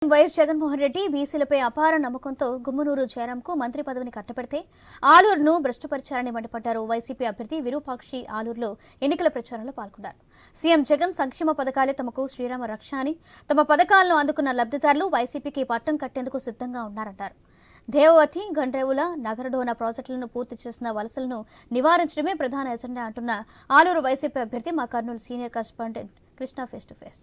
YS Jaganmohan Reddy బీసీలపై అపార నమ్మకంతో గుమ్మనూరు జయరాంకు మంత్రి పదవిని కట్టబెడితే ఆలూరును భ్రష్టపరిచారని మండిపడ్డారు. వైసీపీ అభ్యర్థి విరూపాక్షి ఆలూరులో ఎన్నికల ప్రచారంలో పాల్గొన్నారు. సీఎం జగన్ సంక్షేమ పథకాలే తమకు శ్రీరామ రక్ష అని, తమ పథకాలను అందుకున్న లబ్ధిదారులు వైసీపీకి పట్టం కట్టేందుకు సిద్ధంగా ఉన్నారంటారు. దేవవతి, గండ్రేవుల, నగరడోన ప్రాజెక్టులను పూర్తి చేసిన వలసలను నివారించడమే ప్రధాన ఎజెండా అంటున్న ఆలూరు వైసీపీ అభ్యర్థి మా Kurnool senior correspondent Krishna face to face.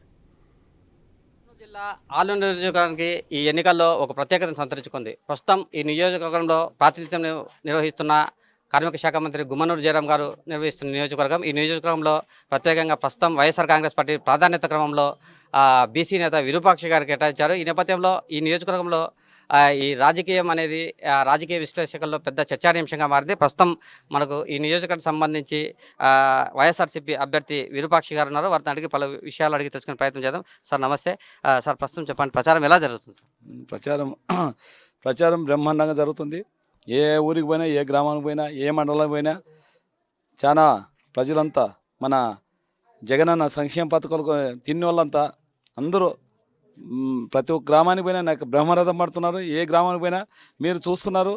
జిల్లా ఆలూరు నియోజకవర్గానికి ఈ ఎన్నికల్లో ఒక ప్రత్యేకతను సంతరించుకుంది. ప్రస్తుతం ఈ నియోజకవర్గంలో ప్రాతినిధ్యం నిర్వహిస్తున్న కార్మిక శాఖ మంత్రి గుమ్మనూరు జయరాం గారు నిర్వహిస్తున్న నియోజకవర్గం. ఈ నియోజకవర్గంలో ప్రత్యేకంగా ప్రస్తుతం వైఎస్ఆర్ కాంగ్రెస్ పార్టీ ప్రాధాన్యత క్రమంలో బీసీ నేత విరూపాక్షి గారికి కేటాయించారు. ఈ నేపథ్యంలో ఈ నియోజకవర్గంలో ఈ రాజకీయం అనేది రాజకీయ విశ్లేషకుల్లో పెద్ద చర్చానీయాంశంగా మారింది. ప్రస్తుతం మనకు ఈ నియోజకవర్గం సంబంధించి వైఎస్ఆర్సీపీ అభ్యర్థి విరూపాక్షి గారు ఉన్నారు. వారిని అడిగి పలు విషయాలు అడిగి తెలుసుకునే ప్రయత్నం చేద్దాం. సార్ నమస్తే. సార్ ప్రస్తుతం చెప్పండి, ప్రచారం ఎలా జరుగుతుంది? ప్రచారం బ్రహ్మాండంగా జరుగుతుంది. ఏ ఊరికి పోయినా, ఏ గ్రామానికి పోయినా, ఏ మండలానికి పోయినా చాలా ప్రజలంతా మన జగనన్న సంక్షేమ పథకాలకు తిన్న వాళ్ళంతా అందరూ ప్రతి ఒక్క గ్రామానికి పోయినా నాకు బ్రహ్మరథం పడుతున్నారు. ఏ గ్రామానికి పోయినా మీరు చూస్తున్నారు.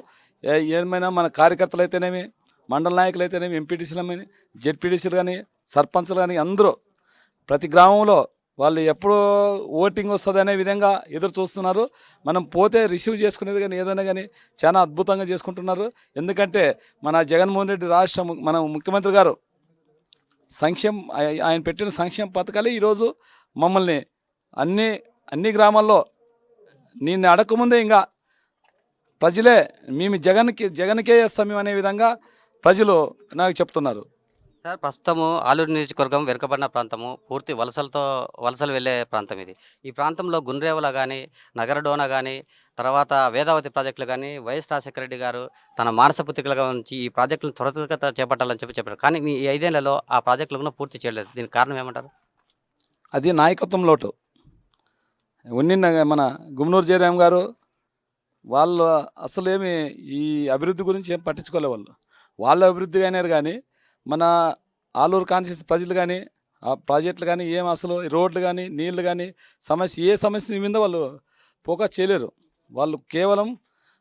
ఏమైనా మన కార్యకర్తలు అయితేనేమి, మండల నాయకులు అయితేనేమి, ఎంపీటీసీలు కానీ, జెడ్పీటీసీలు కానీ, సర్పంచ్లు కానీ అందరూ ప్రతి గ్రామంలో వాళ్ళు ఎప్పుడు ఓటింగ్ వస్తుంది అనే విధంగా ఎదురు చూస్తున్నారు. మనం పోతే రిసీవ్ చేసుకునేది కానీ ఏదైనా కానీ చాలా అద్భుతంగా చేసుకుంటున్నారు. ఎందుకంటే మన జగన్మోహన్ రెడ్డి మన ముఖ్యమంత్రి గారు ఆయన పెట్టిన సంక్షేమ పథకాలే ఈరోజు మమ్మల్ని అన్ని గ్రామాల్లో నేను అడగకముందే ఇంకా ప్రజలే మేము జగన్కే వేస్తాం మేము అనే విధంగా ప్రజలు నాకు చెప్తున్నారు. సార్ ప్రస్తుతము ఆలూరు నియోజకవర్గం వెనుకబడిన ప్రాంతము, పూర్తి వలసలు వెళ్ళే ప్రాంతం ఇది. ఈ ప్రాంతంలో గుండ్రేవుల కానీ, నగరడోన కానీ, తర్వాత వేదావతి ప్రాజెక్టులు కానీ వైఎస్ రాజశేఖర రెడ్డి గారు తన మానస పుత్రికలుగా ఉంచి ఈ ప్రాజెక్టులను త్వరితగతిన చేపట్టాలని చెప్పారు. కానీ ఈ 5 ఏళ్లలో ఆ ప్రాజెక్టులను పూర్తి చేయలేదు. దీనికి కారణం ఏమంటారు? అది నాయకత్వం లోటు. మన గుమ్మనూరు జయరాం గారు వాళ్ళు అసలు ఏమి ఈ అభివృద్ధి గురించి ఏం పట్టించుకోలే. వాళ్ళు అభివృద్ధి అయినారు కానీ మన ఆలూరు కాన్స్టిట్యూన్సీ ప్రజలు కానీ, ఆ ప్రాజెక్టులు కానీ ఏం అసలు రోడ్లు కానీ, నీళ్లు కానీ ఏ సమస్య మీద వాళ్ళు ఫోకస్ చేయలేరు. వాళ్ళు కేవలం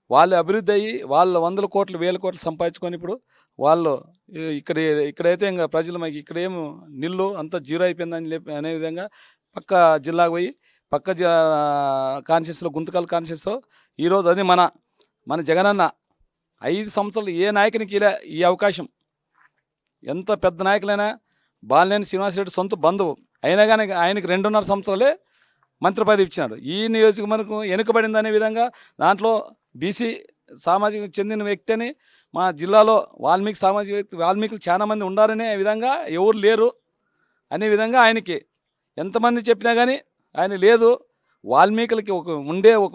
వాళ్ళు అభివృద్ధి అయ్యి వాళ్ళ 100 కోట్లు 1000 కోట్లు సంపాదించుకొని ఇప్పుడు వాళ్ళు ఇక్కడైతే ఇంకా ప్రజలు మాకు ఇక్కడ ఏమో నీళ్ళు అంతా జీరో అయిపోయిందని అనే విధంగా పక్క జిల్లాకు పోయి పక్క కాన్స్టిట్యూన్సీలో గుంతకల్ కాన్స్టిట్యూన్సీలో ఈరోజు అది మన జగనన్న 5 సంవత్సరాలు ఏ నాయకునికి ఇలా ఈ అవకాశం. ఎంత పెద్ద నాయకులైనా బాలినేని శ్రీనివాసరెడ్డి సొంత బంధువు అయినా కానీ ఆయనకి 2.5 సంవత్సరాలే మంత్రి పదవి ఇచ్చినాడు. ఈ నియోజకవర్గం వెనుకబడింది అనే విధంగా దాంట్లో బీసీ సామాజిక చెందిన వ్యక్తి అని మా జిల్లాలో వాల్మీకులు చాలా మంది ఉండారనే విధంగా ఎవరు లేరు అనే విధంగా ఆయనకి ఎంతమంది చెప్పినా కానీ ఆయన లేదు. వాల్మీకులకి ఒక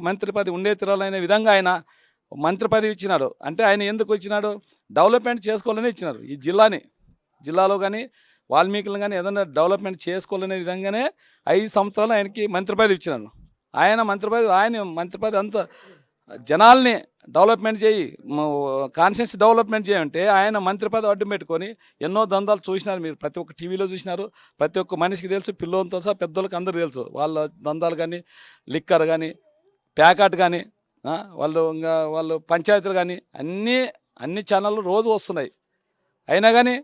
మంత్రి పదవి ఉండే తిరాలనే విధంగా ఆయన మంత్రి పదవి ఇచ్చినాడు. అంటే ఆయన ఎందుకు ఇచ్చినాడు? డెవలప్మెంట్ చేసుకోవాలని ఇచ్చినారు. ఈ జిల్లాలో కానీ వాల్మీకులను కానీ ఏదైనా డెవలప్మెంట్ చేసుకోవాలనే విధంగానే 5 సంవత్సరాలు ఆయనకి మంత్రి పదవి ఇచ్చినాను. ఆయన మంత్రి పదవి అంత జనాల్ని డెవలప్మెంట్ చేయి, కాన్షియస్ డెవలప్మెంట్ చేయంటే ఆయన మంత్రి పదవి అడ్డు పెట్టుకొని ఎన్నో దందాలు చూసినారు. మీరు ప్రతి ఒక్క టీవీలో చూసినారు. ప్రతి ఒక్క మనిషికి తెలుసు, పిల్లలతో సహా పెద్దోళ్ళకి అందరూ తెలుసు. వాళ్ళ దందాలు కానీ, లిక్కర్ కానీ, ప్యాకెట్ కానీ, వాళ్ళు పంచాయతీలు కానీ అన్ని ఛానళ్ళు రోజు వస్తున్నాయి. అయినా కానీ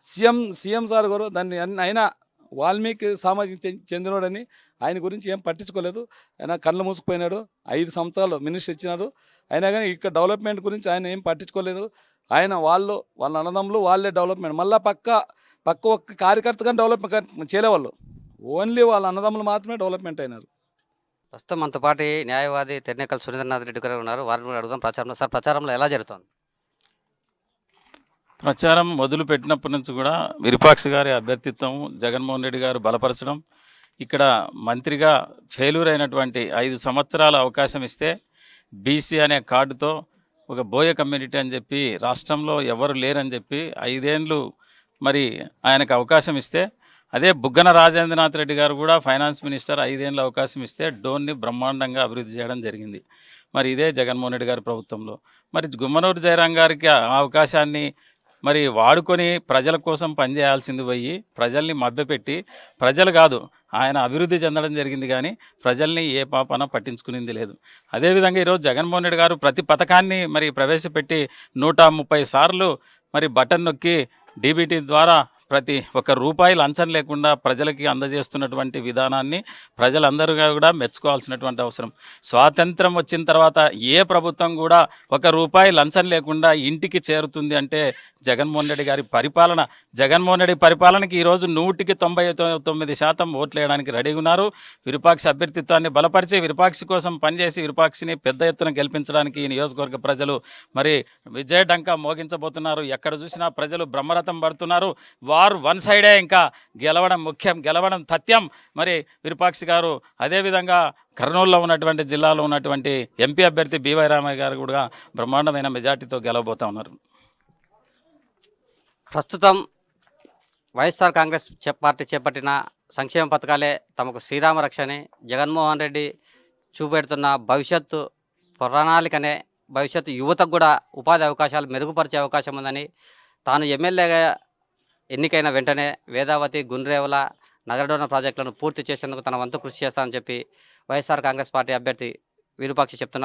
సీఎం సార్ గారు దాన్ని అయినా వాల్మీకి సామాజిక చెందినోడని ఆయన గురించి ఏం పట్టించుకోలేదు. ఆయన కళ్ళు మూసుకుపోయినాడు. 5 సంవత్సరాలు మినిస్టర్ ఇచ్చినారు. అయినా కానీ ఇక్కడ డెవలప్మెంట్ గురించి ఆయన ఏం పట్టించుకోలేదు. ఆయన వాళ్ళ అన్నదమ్ములు వాళ్ళే డెవలప్మెంట్, మళ్ళీ పక్క ఒక్క కార్యకర్తగా డెవలప్మెంట్ చేయలేవాళ్ళు. ఓన్లీ వాళ్ళ అన్నదమ్ములు మాత్రమే డెవలప్మెంట్ అయినారు. ప్రస్తుతం మనతో పాటు న్యాయవాది తెన్నేకల్ సురేంద్రనాథ్ రెడ్డి గారు ఉన్నారు. వారిని కూడా అడుగుదాం. ప్రచారంలో ఎలా జరుగుతుంది? ప్రచారం మొదలు పెట్టినప్పటి నుంచి కూడా విరూపాక్షి గారి అభ్యర్థిత్వం జగన్మోహన్ రెడ్డి గారు బలపరచడం, ఇక్కడ మంత్రిగా ఫెయిల్యూర్ అయినటువంటి 5 సంవత్సరాల అవకాశం ఇస్తే బీసీ అనే కార్డుతో ఒక బోయ కమ్యూనిటీ అని చెప్పి రాష్ట్రంలో ఎవరు లేరని చెప్పి 5 ఏళ్ళు మరి ఆయనకు అవకాశం ఇస్తే, అదే బుగ్గన రాజేంద్రనాథ్ రెడ్డి గారు కూడా ఫైనాన్స్ మినిస్టర్ 5 ఏళ్ళ అవకాశం ఇస్తే డోన్ని బ్రహ్మాండంగా అభివృద్ధి చేయడం జరిగింది. మరి ఇదే జగన్మోహన్ రెడ్డి గారి ప్రభుత్వంలో మరి గుమ్మనూరు జయరాం గారికి ఆ అవకాశాన్ని మరి వాడుకొని ప్రజల కోసం పనిచేయాల్సింది పోయి ప్రజల్ని మభ్యపెట్టి, ప్రజలు కాదు ఆయన అభివృద్ధి చెందడం జరిగింది కానీ ప్రజల్ని ఏ పాపన పట్టించుకునింది లేదు. అదేవిధంగా ఈరోజు జగన్మోహన్ రెడ్డి గారు ప్రతి పథకాన్ని మరి ప్రవేశపెట్టి 130 సార్లు మరి బటన్ నొక్కి డీబీటీ ద్వారా ప్రతి ఒక్క రూపాయి లంచం లేకుండా ప్రజలకి అందజేస్తున్నటువంటి విధానాన్ని ప్రజలందరూ కూడా మెచ్చుకోవాల్సినటువంటి అవసరం. స్వాతంత్రం వచ్చిన తర్వాత ఏ ప్రభుత్వం కూడా 1 రూపాయి లంచం లేకుండా ఇంటికి చేరుతుంది అంటే జగన్మోహన్ రెడ్డి గారి పరిపాలన. జగన్మోహన్ రెడ్డి పరిపాలనకి ఈరోజు 199% ఓట్లు వేయడానికి రెడీగా ఉన్నారు. విరూపాక్ష అభ్యర్థిత్వాన్ని బలపరిచి విరూపాక్షి కోసం పనిచేసి విరూపాక్షిని పెద్ద ఎత్తున గెలిపించడానికి ఈ నియోజకవర్గ ప్రజలు మరి విజయడంకా మోగించబోతున్నారు. ఎక్కడ చూసినా ప్రజలు బ్రహ్మరథం పడుతున్నారు. వారు వన్ సైడే ఇంకా గెలవడం ముఖ్యం, గెలవడం తథ్యం. మరి విరూపాక్షి గారు అదేవిధంగా కర్నూలులో ఉన్నటువంటి జిల్లాలో ఉన్నటువంటి ఎంపీ అభ్యర్థి బివై రామయ్య గారు కూడా బ్రహ్మాండమైన మెజార్టీతో గెలవబోతా ఉన్నారు. ప్రస్తుతం వైఎస్ఆర్ కాంగ్రెస్ పార్టీ చేపట్టిన సంక్షేమ పథకాలే తమకు శ్రీరామ రక్షని, జగన్మోహన్ రెడ్డి చూపెడుతున్న భవిష్యత్తు ప్రణాళికనే భవిష్యత్తు యువతకు కూడా ఉపాధి అవకాశాలు మెరుగుపరిచే అవకాశం ఉందని, తాను ఎమ్మెల్యేగా ఎన్నికైన వెంటనే వేదావతి, గుండ్రేవల, నగరడోన ప్రాజెక్టులను పూర్తి చేసేందుకు తన వంతు కృషి చేస్తానని చెప్పి వైఎస్ఆర్ కాంగ్రెస్ పార్టీ అభ్యర్థి విరూపాక్షి చెప్తున్నారు.